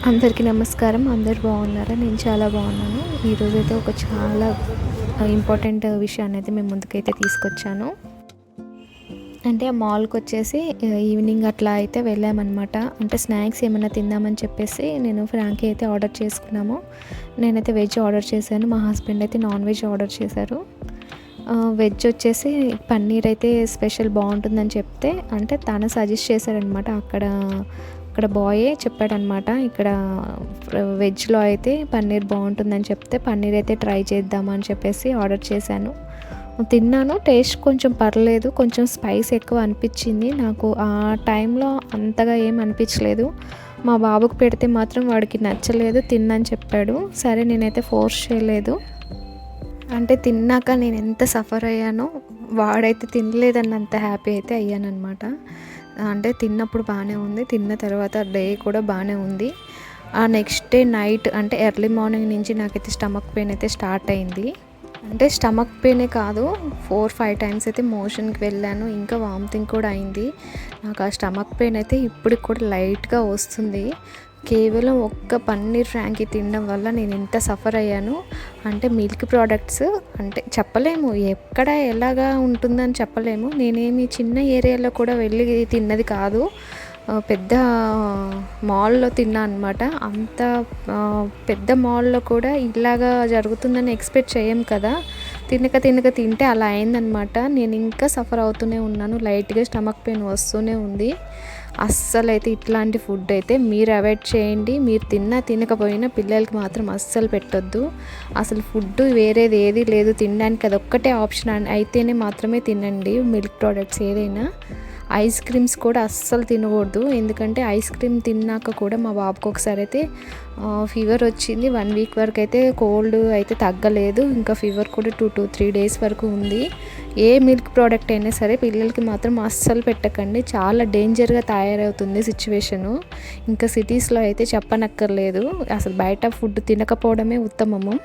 అందరికీ నమస్కారం. అందరూ బాగున్నారా? నేను చాలా బాగున్నాను. ఈరోజైతే ఒక చాలా ఇంపార్టెంట్ విషయాన్ని అయితే మేము ముందుకైతే తీసుకొచ్చాను. అంటే ఆ మాల్కి వచ్చేసి ఈవినింగ్ అట్లా అయితే వెళ్ళామన్నమాట. అంటే స్నాక్స్ ఏమైనా తిందామని చెప్పేసి నేను ఫ్రాంకీ అయితే ఆర్డర్ చేసుకున్నాము. నేనైతే వెజ్ ఆర్డర్ చేశాను, మా హస్బెండ్ అయితే నాన్ వెజ్ ఆర్డర్ చేశారు. వెజ్ వచ్చేసి పన్నీర్ అయితే స్పెషల్ బాగుంటుందని చెప్తే, అంటే తను సజెస్ట్ చేశారనమాట. అక్కడ బాయే చెప్పాడనమాట, ఇక్కడ వెజ్లో అయితే పన్నీర్ బాగుంటుందని చెప్తే పన్నీర్ అయితే ట్రై చేద్దామని చెప్పేసి ఆర్డర్ చేశాను. తిన్నాను, టేస్ట్ కొంచెం పర్లేదు, కొంచెం స్పైస్ ఎక్కువ అనిపించింది. నాకు ఆ టైంలో అంతగా ఏం అనిపించలేదు. మా బాబుకు పెడితే మాత్రం వాడికి నచ్చలేదు, తిన్నని చెప్పాడు. సరే నేనైతే ఫోర్స్ చేయలేదు. అంటే తిన్నాక నేను ఎంత సఫర్ అయ్యానో వాడైతే తినలేదన్నంత హ్యాపీ అయితే అయ్యానమాట. అంటే తిన్నప్పుడు బాగానే ఉంది, తిన్న తర్వాత డే కూడా బాగానే ఉంది. ఆ నెక్స్ట్ డే నైట్ అంటే ఎర్లీ మార్నింగ్ నుంచి నాకైతే స్టమక్ పెయిన్ అయితే స్టార్ట్ అయింది. అంటే స్టమక్ పెయినే కాదు, 4-5 టైమ్స్ అయితే మోషన్కి వెళ్ళాను, ఇంకా వామిటింగ్ కూడా అయింది. నాకు ఆ స్టమక్ పెయిన్ అయితే ఇప్పటికి కూడా లైట్గా వస్తుంది. కేవలం ఒక్క పన్నీర్ ఫ్రాంకీ తినడం వల్ల నేను ఎంత సఫర్ అయ్యాను. అంటే మిల్క్ ప్రోడక్ట్స్ అంటే చెప్పలేము, ఎక్కడ ఎలాగా ఉంటుందని చెప్పలేము. నేనేమి చిన్న ఏరియాలో కూడా వెళ్ళి తిన్నది కాదు, పెద్ద మాల్లో తిన్నా అనమాట. అంత పెద్ద మాల్లో కూడా ఇలాగా జరుగుతుందని ఎక్స్పెక్ట్ చేయం కదా. తింటే అలా అయిందనమాట. నేను ఇంకా సఫర్ అవుతూనే ఉన్నాను, లైట్గా స్టమక్ పెయిన్ వస్తూనే ఉంది. అస్సలు అయితే ఇట్లాంటి ఫుడ్ అయితే మీరు అవాయిడ్ చేయండి. మీరు తినకపోయినా పిల్లలకి మాత్రం అస్సలు పెట్టొద్దు. అసలు ఫుడ్ వేరేది ఏది లేదు తినడానికి, అదొక్కటే ఆప్షన్ అయితేనే మాత్రమే తినండి మిల్క్ ప్రోడక్ట్స్ ఏదైనా. ఐస్ క్రీమ్స్ కూడా అస్సలు తినకూడదు, ఎందుకంటే ఐస్ క్రీమ్ తిన్నాక కూడా మా బాబుకి ఒకసారి అయితే ఫీవర్ వచ్చింది. 1 వీక్ వరకు అయితే కోల్డ్ అయితే తగ్గలేదు, ఇంకా ఫీవర్ కూడా 2 to 3 days వరకు ఉంది. ఏ మిల్క్ ప్రోడక్ట్ అయినా సరే పిల్లలకి మాత్రం అస్సలు పెట్టకండి, చాలా డేంజర్గా తయారవుతుంది సిచ్యువేషను. ఇంకా సిటీస్లో అయితే చెప్పనక్కర్లేదు, అసలు బయట ఫుడ్ తినకపోవడమే ఉత్తమము.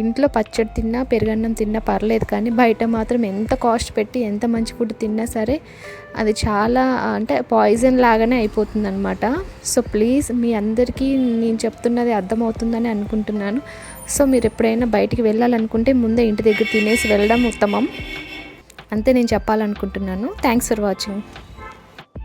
ఇంట్లో పచ్చడి తిన్నా పెరుగన్నం తిన్నా పర్లేదు, కానీ బయట మాత్రం ఎంత కాస్ట్ పెట్టి ఎంత మంచి ఫుడ్ తిన్నా సరే అది చాలా అంటే పాయిజన్ లాగానే అయిపోతుంది అనమాట. సో ప్లీజ్ మీ అందరికీ నేను చెప్తున్నది అర్థమవుతుందని అనుకుంటున్నాను. సో మీరు ఎప్పుడైనా బయటికి వెళ్ళాలనుకుంటే ముందే ఇంటి దగ్గర తినేసి వెళ్ళడం ఉత్తమం. అంతే నేను చెప్పాలనుకుంటున్నాను. Thanks for watching.